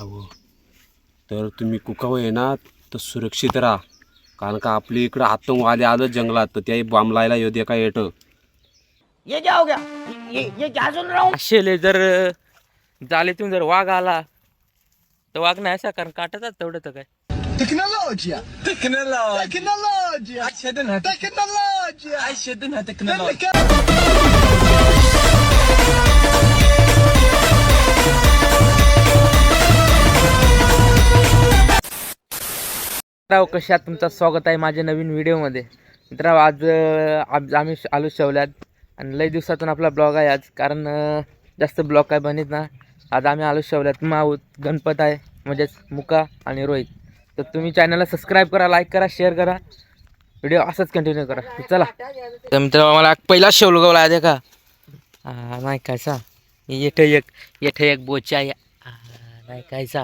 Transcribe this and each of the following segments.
अहो तर तुम्ही कुकावं येणार तर सुरक्षित राहा, कारण का आपली इकडं आतंकवादी आलं जंगलात तर त्याही बॉम्ब लायला येऊ दे का येतं. ये क्या हो गया? ये क्या सुन रहा हूँ? असेल जर जालीतून जर वाघ आला तर वाघ नाही असा कारण काटतात तेवढं तर काय. Tecnologia! Tecnologia! Tecnologia! मित्रांनो, कशात तुमचं स्वागत आहे माझ्या नवीन व्हिडिओमध्ये. मित्रांनो, आज आम्ही आलो शेवल्यात आणि लई दिवसातून आपला ब्लॉग आहे आज, कारण जास्त ब्लॉग काय बनित ना. आज आम्ही आलो शेवल्यात. माऊत गणपत आहे म्हणजेच मुका आणि रोहित. तर तुम्ही चॅनलला सबस्क्राईब करा, लाईक करा, शेअर करा, व्हिडिओ असंच कंटिन्यू करा. चला. तर मित्रांनो, मला पहिला शेवलगावला आहे का नाही कायचा येठं एक बोचा नाही कायचा.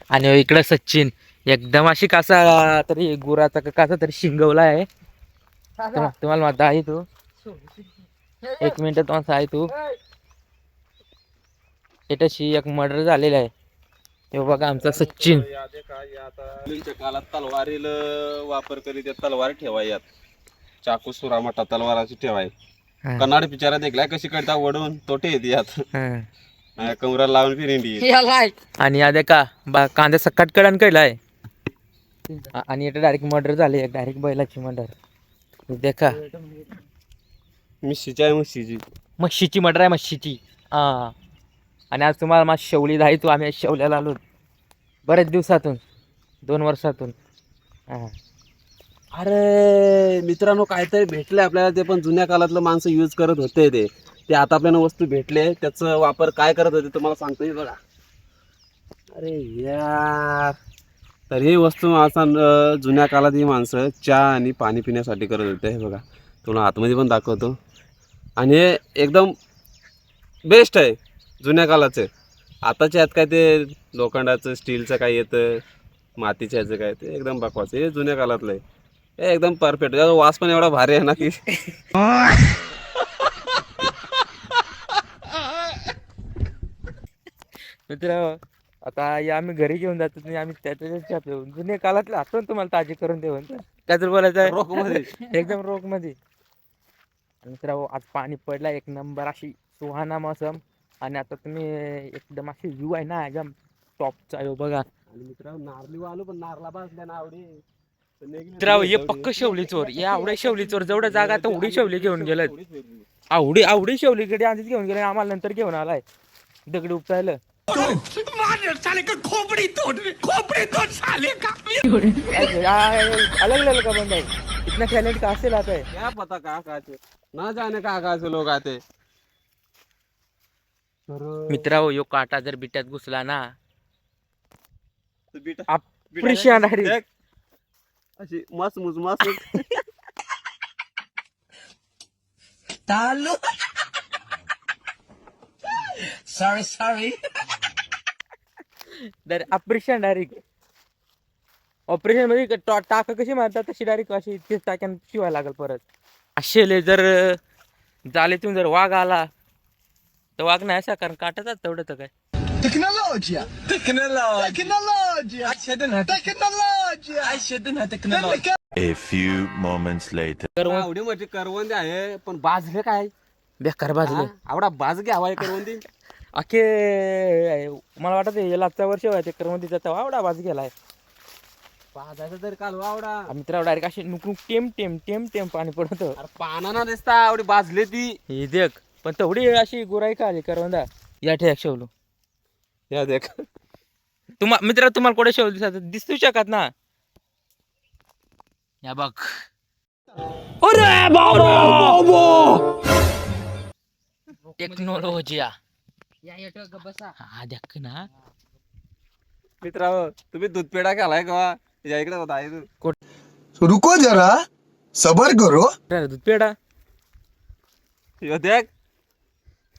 आणि इकडं सचिन एकदम अशी कासा तरी गुराचा का कासा तरी शिंगवला आहे. तुम्हाला माहिती आहे तू. एक मिनिट तुम्हाला आहे तू. इथंशी एक मर्डर झालेला आहे. हे बघा आमचा सचिन. काळात तलवारीला वापर करीत तलवार ठेवाय यात चाकू सुरामटा तलवाराची ठेवाय. कन्नाड पिक्चरात देखलाय कशी करता वडून तोटे येते यात कमरा लावून फिरिंडी. आणि या देखा कांदा सकट कडन केलाय. आणि इथं डायरेक्ट मर्डर झाले, डायरेक्ट बैलाची मर्डर. देखा म्हशीची मर्डर आहे, म्हशीची. हा. आणि आज तुम्हाला माझी शेवली धाई तू. आम्ही शेवल्याला आलो बरेच दिवसातून, 2 वर्षातून. अरे मित्रांनो, काहीतरी भेटलंय आपल्याला, ते पण जुन्या काळातलं माणसं यूज करत होते. ते आता आपल्याला वस्तू भेटले, त्याचा वापर काय करत होते तुम्हाला सांगतोय बघा. अरे यार, तर ही वस्तू असा जुन्या काळात ही माणसं चहा आणि पाणी पिण्यासाठी करत होते. हे बघा, तुला आतमध्ये पण दाखवतो. आणि हे एकदम बेस्ट आहे जुन्या काळाचं. आताच्या यात काय ते लोखंडाचं स्टीलचं काय येतं, मातीच्या ह्याचं काय, ते एकदम बकवास. हे जुन्या काळातलं आहे, हे एकदम परफेक्ट. त्याचा वास पण एवढा भारी आहे ना की मित्र, आता आम्ही घरी घेऊन जातो आणि आम्ही त्याच्या जुन्या काळातले आठवण तुम्हाला ताजी करून देऊ. काय तर बोलायचं आहे रोखमध्ये. एकदम रोग मध्ये. मित्र, आज पाणी पडला एक नंबर, अशी सुहाना मौसम. आणि आता तुम्ही एकदम अशी व्ह्यू आहे ना एकदम टॉपचा आहे बघा. आणि मित्रांनो, नारली आलो पण नारला बाजल्या ना आवडी. मित्र, हे पक्क शेवली चोर. या आवडे शेवली चोर जेवढं जागा तर उडी शेवली घेऊन गेलं. आवडी शेवलीकडे आधीच घेऊन गेले, आम्हाला नंतर घेऊन आलाय दगडी उपटायला. अलग अलग का बंद आहे. इतना टैलेंट कहाँ से लाता है? क्या पता कहाँ से, ना जाने कहाँ से लोग आते. मित्रांनो, यो काटा जर बिट्यात घुसला ना तो बेटा ऑपरेशन आहे. देख, अशी मस्त मस्त Talo! Sorry. Operation direct. Operation मध्ये टाक कशी मारतात तशी डायरेक्ट अशी तेच टाक्यान शिवायला लागल परत. असेल जर जालीतून जर वाघ आला तर वाघ नाही असा कारण काटतात तेवढं तर काय. Tecnologia! Tecnologia! A few moments later. आवडी म्हणजे करवंदी आहे, पण बाजले काय बेकार बाजले. आवडा बाज घ्यावा करवंदी. अखे मला वाटत लागचा वर्ष व्हायचे करमतीचा तेव्हा आवडा बाज गेलाय. बाजायचं तरी काल आवडा. मित्रांनो, डायरेक्ट अशी नुकनुक टेम पाणी पडत. अरे पाना दिसता आवडी बाजले ती. हे देख, पण तेवढी अशी गुराई का आली करवंदा. या ठेक शेवलो या देख. मित्र, तुम्हाला कुठे शेवल दिसू शकत ना. या बघ. टेक्नॉलॉजिया हा देख ना. मित्रांनो, तुम्ही दूध पेढा खालाय का? या इकडे होता आहे तू. रुको जरा सबर करो. दूध पेढा. यो देख.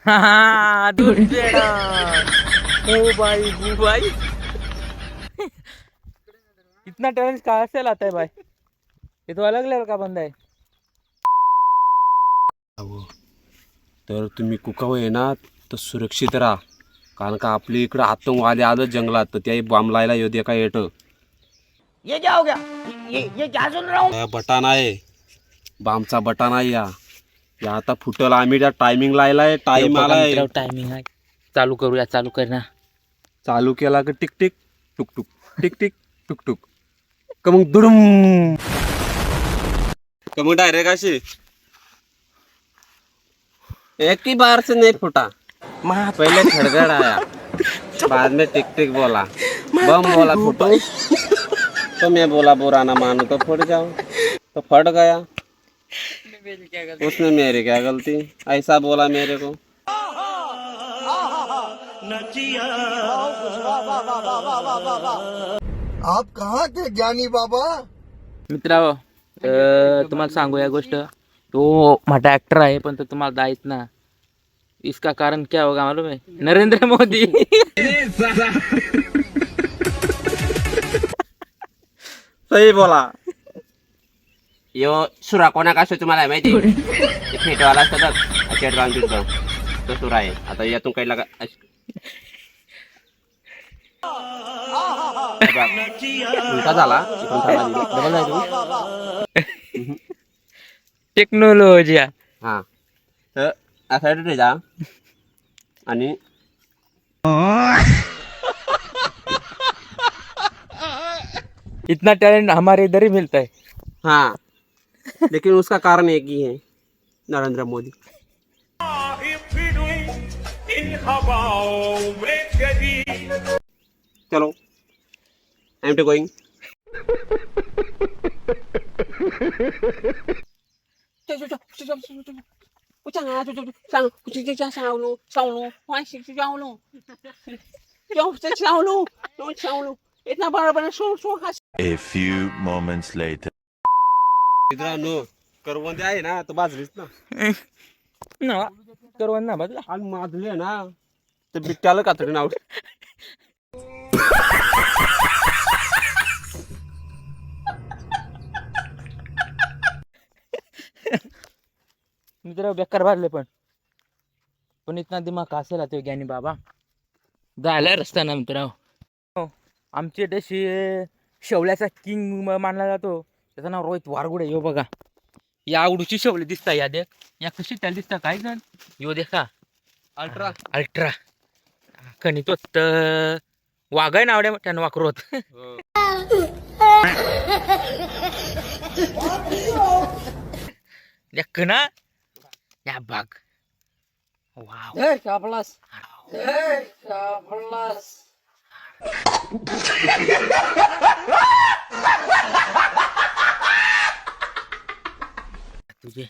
हा दूध पेढा. ओ भाई इतना टैलेंट कहाँ से लाता है भाई? ये तो अलग लेवल का बंदा है. तर तुम्ही कुकावं येणार तर सुरक्षित राहा, कारण का आपली इकडं आतंकवादी आलं जंगलात तर त्याही बॉम्ब लायला येऊ दे का येत ये क्या हो गया ये क्या सुन रहा हूँ? बटन आहे बॉम्बचा बटन आहे या आता फुटल आम्ही त्या टायमिंग लायलाय टाइम आलाय टायमिंग आहे चालू करूया चालू कर ना चालू केला की टिक टिक टुक टुक टिक टिक टुक टुक का मग दुडुम का मग डायरेक्ट अशी एक ही बार से नहीं फुटा पहले खड़गड़ आया बाद में टिक टिक बोला बम बोला फुटो तो मैं बोला बुरा ना मानो तो फट जाओ तो फट गया उसने मेरी क्या गलती ऐसा बोला मेरे को आप कहाँ थे ज्ञानी बाबा? मित्रांनो तुम्हाला सांगू या गोष्ट तो मोठा ऍक्टर आहे पण तो तुम्हाला दायत ना इसका कारण क्या होगा मालूम है नरेंद्र मोदी सही बोला यो सुरा कोणा का तुम्हाला माहिती फेटवाला असतात चेटवान तिथं तो सुरा आहे आता यातून काही लागा उलटा झाला डबल आहे टेक्नॉलॉजी हा तर असा जा आणि इतना टैलेंट हमारे इधर ही मिलता है हाँ लेकिन उसका कारण एक ही है नरेंद्र मोदी चलो आई एम टू गोइंग इतना बड़ा बड़ा show A few moments later. मित्रांनो करवंदे आहे ना तर बाजरीच ना ना करवंद ना बदला आणि माजले ना तर बिट्ट्याला कातडी नाव मित्र बेकार भरले पण इतना दिमाग असेल ते ज्ञानी बाबा झाला रस्ता ना मित्र आमची देशी शेवल्याचा किंग मानला जातो त्याचं नाव रोहित वारगुडे यो बघा या आवडूची शेवली दिसता या देख या कशी त्याला दिसता काय जण यो देखा अल्ट्रा अल्ट्रा कणी तो वाघाय नावड्या त्यानं वाकरोत देख ना या बाग वाव तुझे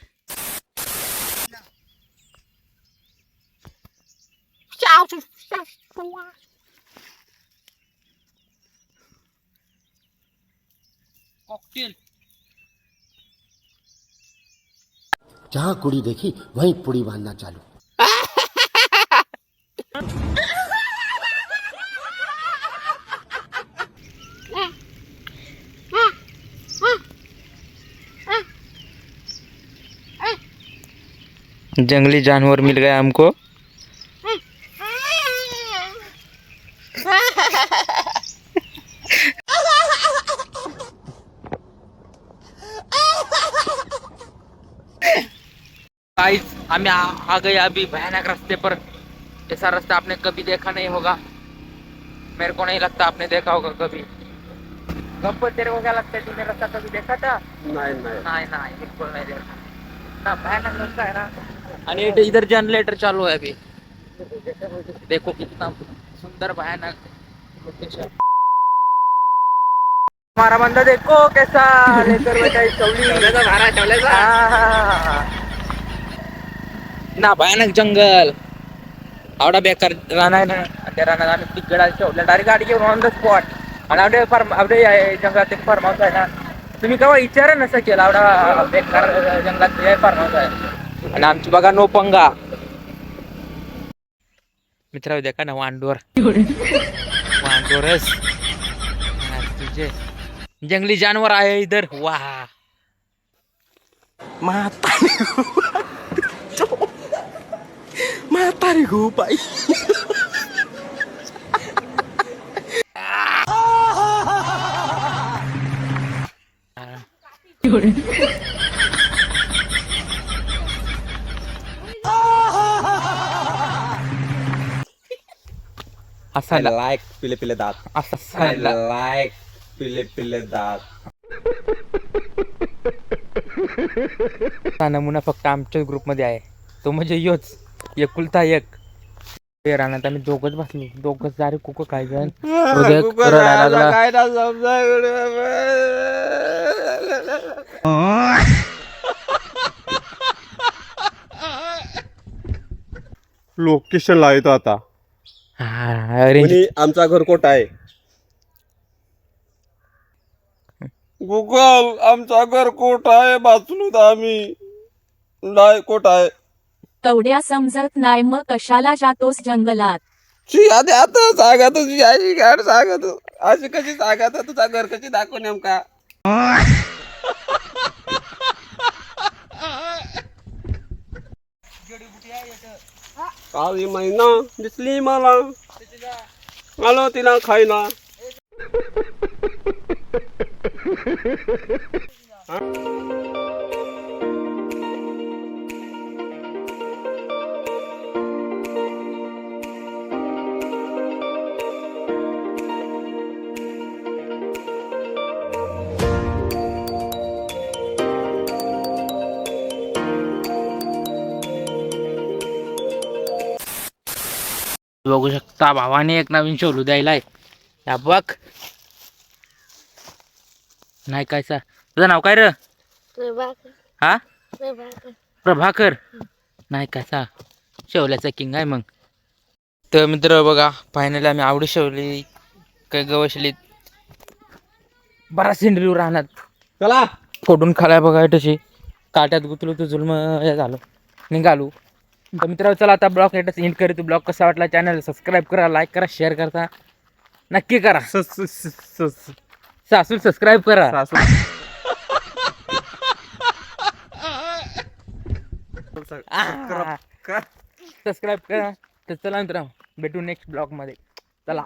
कॉकटेल जहाँ कुड़ी देखी वहीं पुड़ी बांधना चालू। जंगली जानवर मिल गया हमको गाइस हमें आ गए अभी भयानक रास्ते पर ऐसा रास्ता आपने कभी देखा नहीं होगा मेरे को नहीं लगता आपने देखा होगा कभी गप्प तेरे को क्या लगता है तूने रास्ता कभी देखा था नाही नाही नहीं नहीं बिल्कुल नहीं देखा ना भयानक रास्ता है ना आणि इधर जनरेटर चालू है अभी देखो कितना सुंदर भयानक लोकेशन हमारा बंदा देखो कैसा लेकर बैठा है चौलीचा ना भयानक जंगल आवडा बेकार राणा आहे ना त्या रानात आम्ही तिकडे ठेवलं डायरेक्ट गाडी घेऊन ऑन द स्पॉट आणि आपले जंगलात एक फार्म हाऊस आहे ना तुम्ही केव्हा विचार नसं केला आवडा बेकार जंगलात फार्म हाऊस आहे आणि आमची बघा नो पंगा मित्र देखा ना वांडोरस तुझे जंगली जानवर आहे इधर वाह Mata nih gue, Pak. असा लाईक पिले पिले दात. असा लाईक पिले पिले दात. हा नमुना फक्त आमच्याच ग्रुपमध्ये आहे, तो म्हणजे योच एकुलता एक. ते रानात आम्ही दोघच बसलो, दोघच दारे कुक काय जण हृदय रडायला लागला. काय ना समजा. लोकेशन लावतो आता. रेंज आमचा घर कोट आहे. गुगल आमचा घर कोट आहे. वाचलो आम्ही. नाही कोट आहे. कवड्या समजत नाही मग कशाला जातोस जंगलात. आता सांगा तुझी आई गाड सांगा तू अशी कशी सांगा तुझा घर कशी दाखव नेमका. काळी महिना दिसली मला आलो तिला खायला. बघू शकता भावाने एक नवीन शोलू द्यायलाय. या बघ नाही काय सा तुझं नाव काय र? हा प्रभाकर. नाही काय सा शेवल्याचा किंग आहे मग. तर मित्र बघा फायनली आम्ही आवडी शेवली काय गवसली बराच सेंद्रिय राहणार चला फोडून खालाय बघा तशी काट्यात गुतलो तू जुलम हे झालो निघालो. तर मित्रांनो चला आता ब्लॉग लेटेस्ट एंड करू. ब्लॉग कसा वाटला चॅनल सबस्क्राईब करा, लाईक करा, शेअर करता नक्की करा. सासू सबस्क्राईब करा. सबस्क्राईब करा. तर चला मित्रांनो भेटू नेक्स्ट ब्लॉग मध्ये. चला